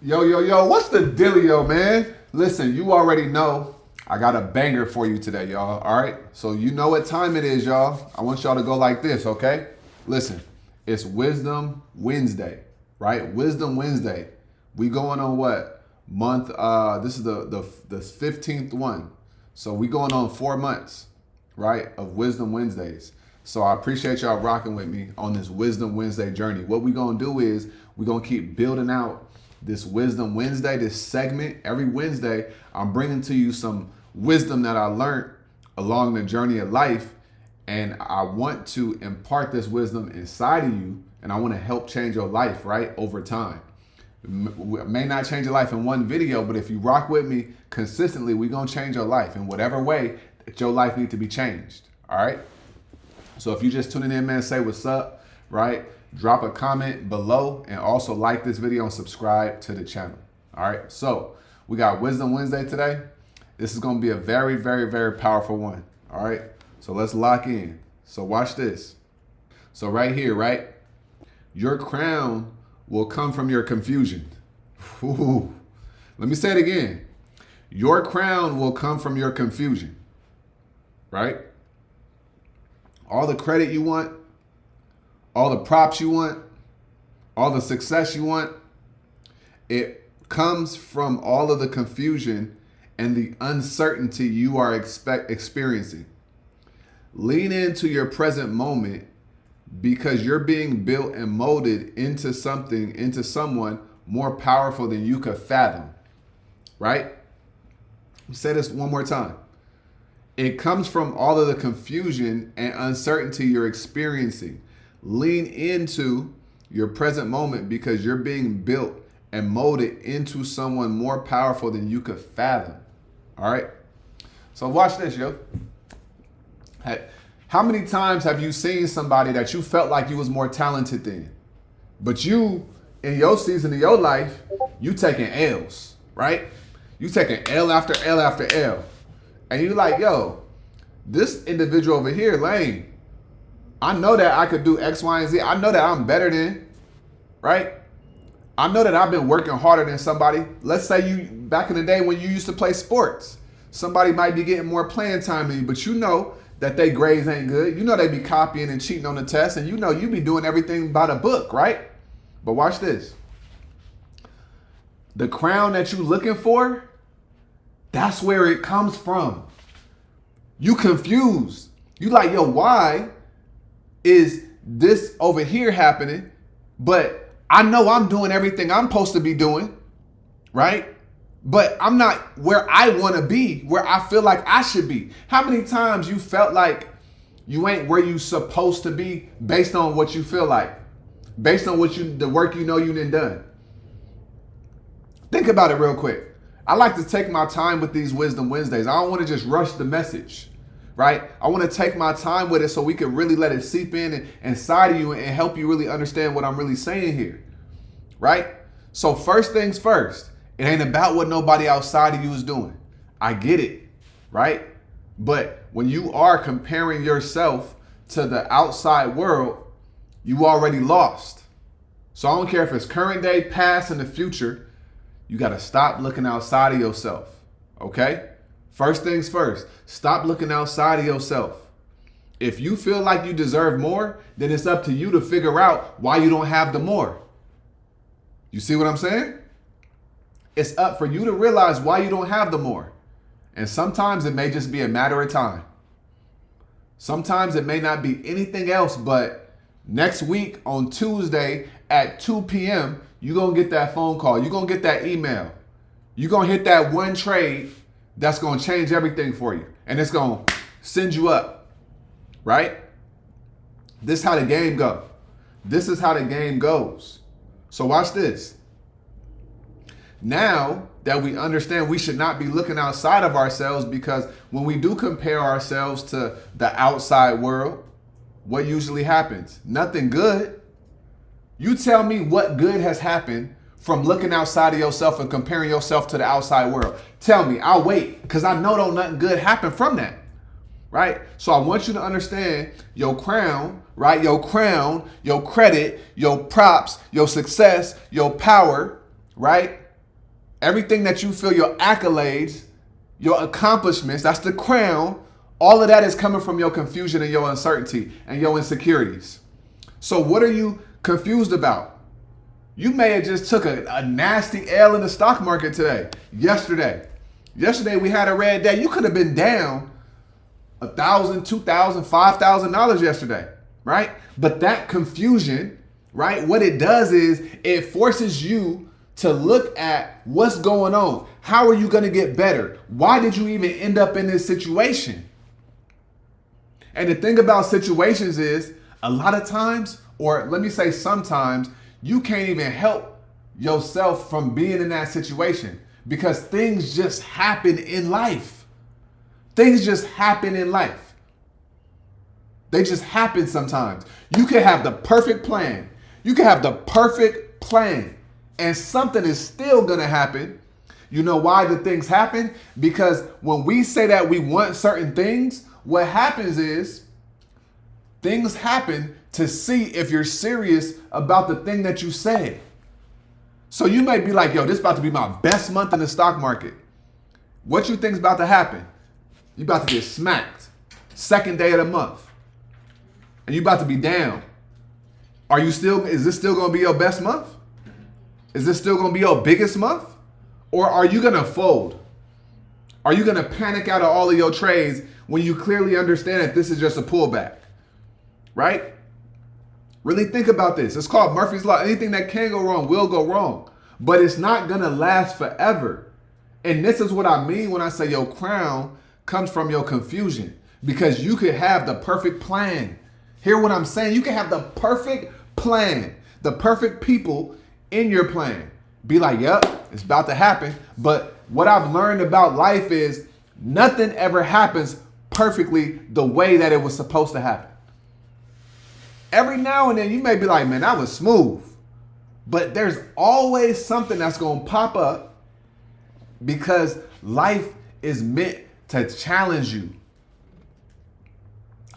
Yo, what's the dealio, man? Listen, you already know I got a banger for you today, y'all. All right? So you know what time it is, y'all. I want y'all to go like this, okay? Listen, it's Wzdm Wednesday, right? Wzdm Wednesday. We going on what? Month, this is the 15th one. So we going on 4 months, right, of Wzdm Wednesdays. So I appreciate y'all rocking with me on this Wzdm Wednesday journey. What we gonna do is we gonna keep building out this Wzdm Wednesday, this segment. Every Wednesday, I'm bringing to you some wisdom that I learned along the journey of life. And I want to impart this wisdom inside of you. And I want to help change your life, right, over time. May not change your life in one video, but if you rock with me consistently, we're going to change your life in whatever way that your life needs to be changed. All right. So if you just tuning in, man, say what's up, right? Drop a comment below and also like this video and subscribe to the channel. All right. So we got Wzdm Wednesday today. This is going to be a very, very, very powerful one. All right. So let's lock in. So watch this. So right here, right? Your crown will come from your confusion. Ooh. Let me say it again. Your crown will come from your confusion. Right? All the credit you want, all the props you want, all the success you want, it comes from all of the confusion and the uncertainty you are experiencing. Lean into your present moment because you're being built and molded into something, into someone more powerful than you could fathom. Right? Say this one more time. It comes from all of the confusion and uncertainty you're experiencing. Lean into your present moment because you're being built and molded into someone more powerful than you could fathom. All right? So watch this, yo. How many times have you seen somebody that you felt like you was more talented than? But you, in your season of your life, you taking L's, right? You taking L after L after L. And you like, yo, this individual over here, lame. I know that I could do X, Y, and Z. I know that I'm better than, right? I know that I've been working harder than somebody. Let's say you, back in the day when you used to play sports, somebody might be getting more playing time than you, but you know that they grades ain't good. You know they be copying and cheating on the test, and you know you be doing everything by the book, right? But watch this. The crown that you looking for, that's where it comes from. You confused. You like, yo, why is this over here happening? But I know I'm doing everything I'm supposed to be doing, right? But I'm not where I want to be, where I feel like I should be. How many times you felt like you ain't where you supposed to be based on what you feel like, based on the work you know you done? Think about it real quick. I like to take my time with these Wzdm Wednesdays. I don't want to just rush the message, right? I want to take my time with it so we can really let it seep in and inside of you and help you really understand what I'm really saying here, right? So first things first, it ain't about what nobody outside of you is doing. I get it, right? But when you are comparing yourself to the outside world, you already lost. So I don't care if it's current day, past, and the future. You got to stop looking outside of yourself, okay? First things first, stop looking outside of yourself. If you feel like you deserve more, then it's up to you to figure out why you don't have the more. You see what I'm saying? It's up for you to realize why you don't have the more. And sometimes it may just be a matter of time. Sometimes it may not be anything else, but next week on Tuesday at 2 p.m., you're going to get that phone call. You're going to get that email. You're going to hit that one trade that's going to change everything for you. And it's going to send you up, right? This is how the game goes. This is how the game goes. So watch this. Now that we understand we should not be looking outside of ourselves, because when we do compare ourselves to the outside world, what usually happens? Nothing good. You tell me what good has happened from looking outside of yourself and comparing yourself to the outside world. Tell me, I'll wait, because I know don't nothing good happen from that, right? So I want you to understand your crown, right? Your crown, your credit, your props, your success, your power, right? everything that you feel, your accolades, your accomplishments, that's the crown. All of that is coming from your confusion and your uncertainty and your insecurities. So what are you confused about? You may have just took a nasty L in the stock market today, yesterday. Yesterday we had a red day. You could have been down $1,000, $2,000, $5,000 yesterday, right? But that confusion, right? What it does is it forces you to look at what's going on. How are you going to get better? Why did you even end up in this situation? And the thing about situations is a lot of times, or let me say sometimes, you can't even help yourself from being in that situation because things just happen in life. Things just happen in life. They just happen sometimes. You can have the perfect plan. You can have the perfect plan and something is still going to happen. You know why the things happen? Because when we say that we want certain things, what happens is things happen to see if you're serious about the thing that you said. So you may be like, yo, this is about to be my best month in the stock market. What you think is about to happen? You about to get smacked. Second day of the month. And you about to be down. Is this still going to be your best month? Is this still going to be your biggest month? Or are you going to fold? Are you going to panic out of all of your trades when you clearly understand that this is just a pullback? Right? Really think about this. It's called Murphy's Law. Anything that can go wrong will go wrong. But it's not going to last forever. And this is what I mean when I say your crown comes from your confusion. Because you could have the perfect plan. Hear what I'm saying? You can have the perfect plan. The perfect people in your plan. Be like, yep, it's about to happen. But what I've learned about life is nothing ever happens perfectly the way that it was supposed to happen. Every now and then you may be like, man, that was smooth. But there's always something that's going to pop up because life is meant to challenge you.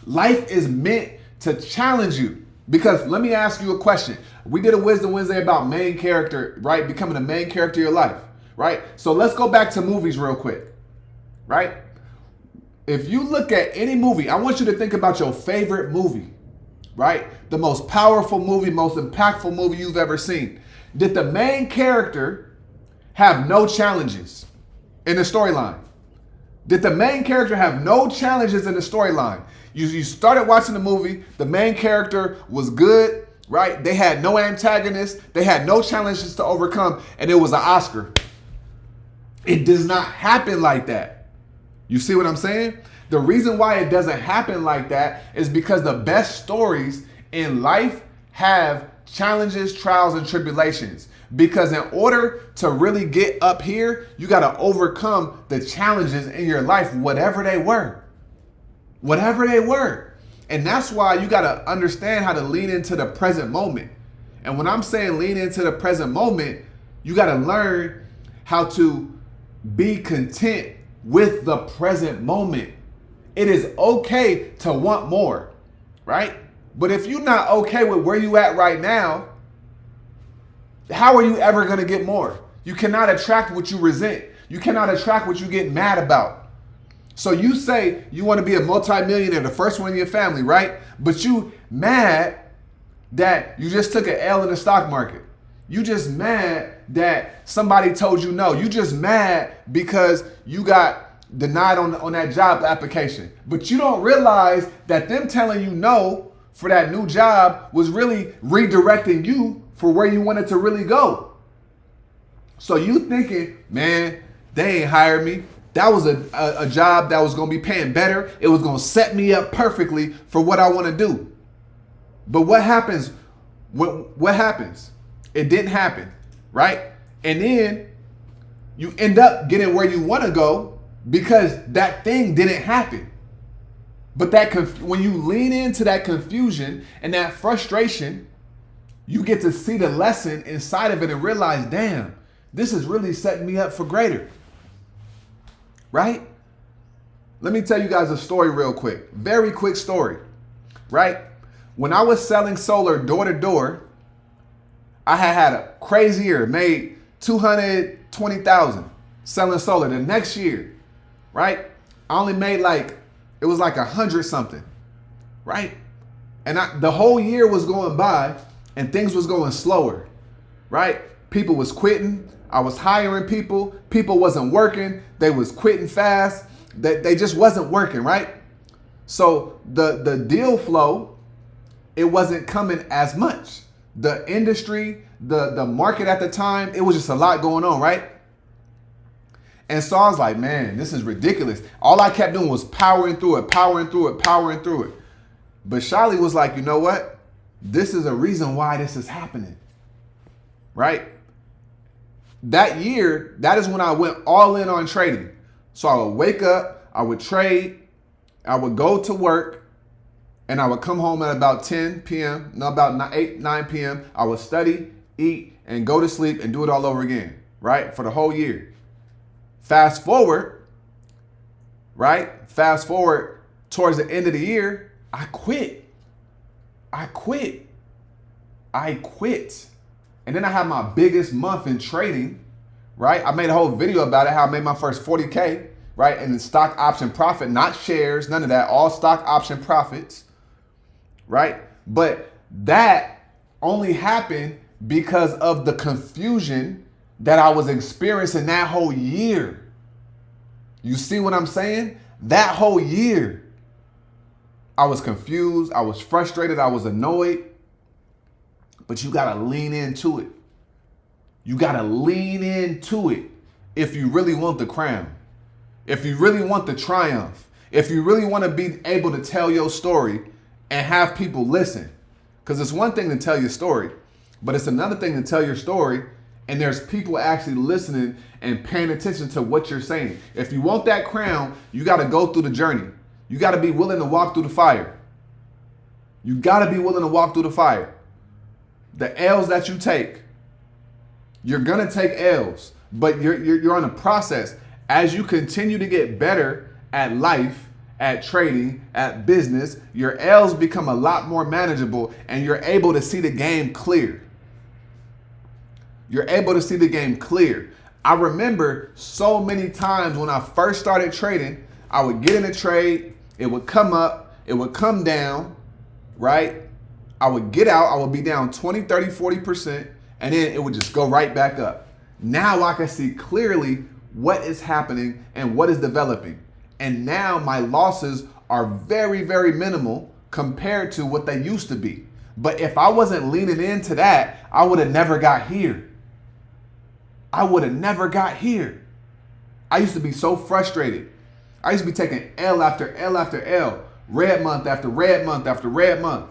Life is meant to challenge you. Because let me ask you a question. We did a Wzdm Wednesday about main character, right? Becoming a main character of your life, right? So let's go back to movies real quick, right? If you look at any movie, I want you to think about your favorite movie, right? The most powerful movie, most impactful movie you've ever seen. Did the main character have no challenges in the storyline? Did the main character have no challenges in the storyline? You started watching the movie, the main character was good, right? They had no antagonists, they had no challenges to overcome, and it was an Oscar. It does not happen like that. You see what I'm saying? The reason why it doesn't happen like that is because the best stories in life have challenges, trials, and tribulations. Because in order to really get up here, you got to overcome the challenges in your life, whatever they were. Whatever they were. And that's why you got to understand how to lean into the present moment. And when I'm saying lean into the present moment, you got to learn how to be content with the present moment. It is okay to want more, right? But if you're not okay with where you at right now, how are you ever going to get more? You cannot attract what you resent. You cannot attract what you get mad about. So you say you want to be a multimillionaire, the first one in your family, right? But you mad that you just took an L in the stock market. You just mad that somebody told you no. You just mad because you got denied on that job application. But you don't realize that them telling you no for that new job was really redirecting you for where you wanted to really go. So you thinking, man, they ain't hired me. That was a job that was going to be paying better. It was going to set me up perfectly for what I want to do. But what happens? What happens? It didn't happen, right? And then you end up getting where you want to go because that thing didn't happen. But when you lean into that confusion and that frustration, you get to see the lesson inside of it and realize, damn, this is really setting me up for greater. Right? Let me tell you guys a story real quick. Very quick story. Right? When I was selling solar door to door, I had a crazy year. Made $220,000, 20,000 selling solar. The next year, right? I only made it was like 100 something, right? And the whole year was going by and things was going slower, right? People was quitting. I was hiring people. People wasn't working. They was quitting fast. They just wasn't working, right? So the deal flow, it wasn't coming as much. The industry, the market at the time, it was just a lot going on, right? And so I was like, man, this is ridiculous. All I kept doing was powering through it. But Shali was like, you know what? This is a reason why this is happening, right? That year, that is when I went all in on trading. So I would wake up, I would trade, I would go to work, and I would come home at about 10 p.m., about 8, 9 p.m. I would study, eat, and go to sleep and do it all over again, right? For the whole year. Fast forward, right? Fast forward towards the end of the year, I quit. And then I had my biggest month in trading, right? I made a whole video about it, how I made my first 40K, right? And the stock option profit, not shares, none of that, all stock option profits, right? But that only happened because of the confusion that I was experiencing that whole year. You see what I'm saying? That whole year, I was confused, I was frustrated, I was annoyed. But you gotta lean into it. You gotta lean into it if you really want the crown, if you really want the triumph, if you really want to be able to tell your story and have people listen. Because it's one thing to tell your story, but it's another thing to tell your story and there's people actually listening and paying attention to what you're saying. If you want that crown, you got to go through the journey. You got to be willing to walk through the fire. You got to be willing to walk through the fire. The L's that you take, you're going to take L's, but you're on a process. As you continue to get better at life, at trading, at business, your L's become a lot more manageable and you're able to see the game clear. You're able to see the game clear. I remember so many times when I first started trading, I would get in a trade, it would come up, it would come down, right? I would get out, I would be down 20, 30, 40%, and then it would just go right back up. Now I can see clearly what is happening and what is developing. And now my losses are very, very minimal compared to what they used to be. But if I wasn't leaning into that, I would have never got here. I would have never got here. I used to be so frustrated. I used to be taking L after L after L, red month after red month after red month,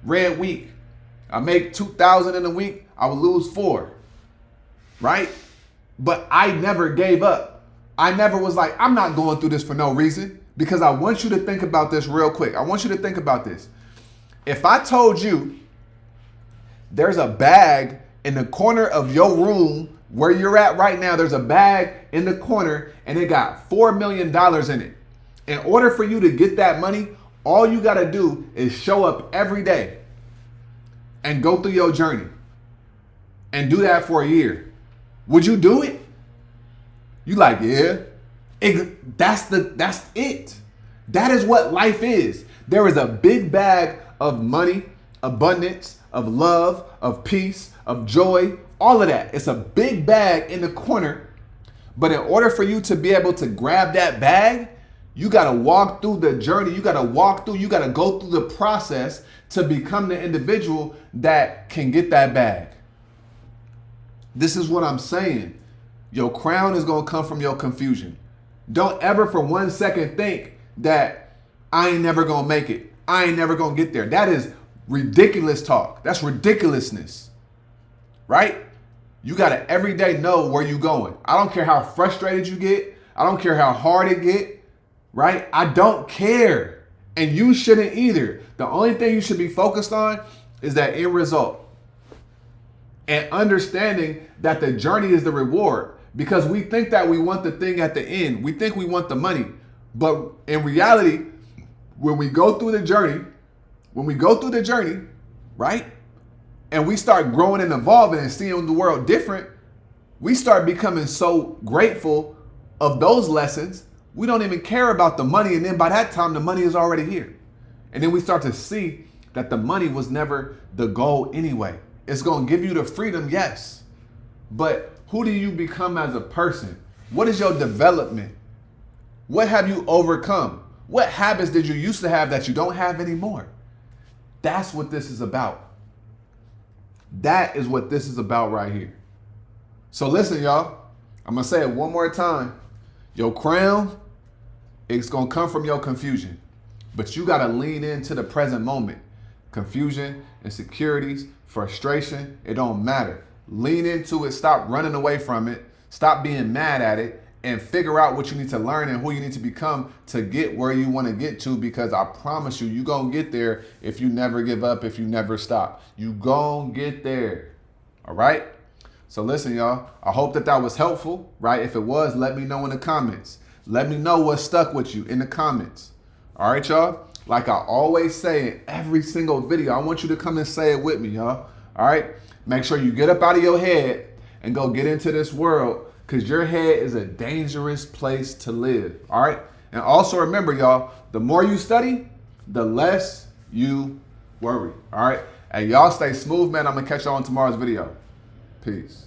red week. I make 2,000 in a week, I would lose 4, right? But I never gave up. I never was like, I'm not going through this for no reason, because I want you to think about this real quick. I want you to think about this. If I told you there's a bag in the corner of your room where you're at right now, there's a bag in the corner and it got $4 million in it. In order for you to get that money, all you got to do is show up every day and go through your journey and do that for a year. Would you do it? You like, yeah, that's it. That is what life is. There is a big bag of money, abundance, of love, of peace, of joy, all of that. It's a big bag in the corner. But in order for you to be able to grab that bag, you got to walk through the journey. You got to go through the process to become the individual that can get that bag. This is what I'm saying. Your crown is going to come from your confusion. Don't ever for 1 second think that I ain't never going to make it. I ain't never going to get there. That is ridiculous talk. That's ridiculousness, right? You got to every day know where you're going. I don't care how frustrated you get. I don't care how hard it get, right? I don't care. And you shouldn't either. The only thing you should be focused on is that end result. And understanding that the journey is the reward, because we think that we want the thing at the end. We think we want the money. But in reality, when we go through the journey, right? And we start growing and evolving and seeing the world different, we start becoming so grateful of those lessons, we don't even care about the money. And then by that time, the money is already here. And then we start to see that the money was never the goal anyway. It's going to give you the freedom, yes. But who do you become as a person? What is your development? What have you overcome? What habits did you used to have that you don't have anymore? That's what this is about. That is what this is about right here. So listen, y'all. I'm going to say it one more time. Your crown, it's going to come from your confusion. But you got to lean into the present moment. Confusion, insecurities, frustration, it don't matter. Lean into it. Stop running away from it. Stop being mad at it. And figure out what you need to learn and who you need to become to get where you want to get to, because I promise you, you're going to get there if you never give up, if you never stop. You going to get there. All right? So listen, y'all, I hope that was helpful, right? If it was, let me know in the comments. Let me know what stuck with you in the comments. All right, y'all? Like I always say in every single video, I want you to come and say it with me, y'all. All right? Make sure you get up out of your head and go get into this world, because your head is a dangerous place to live, all right? And also remember, y'all, the more you study, the less you worry, all right? And y'all stay smooth, man. I'm going to catch y'all on tomorrow's video. Peace.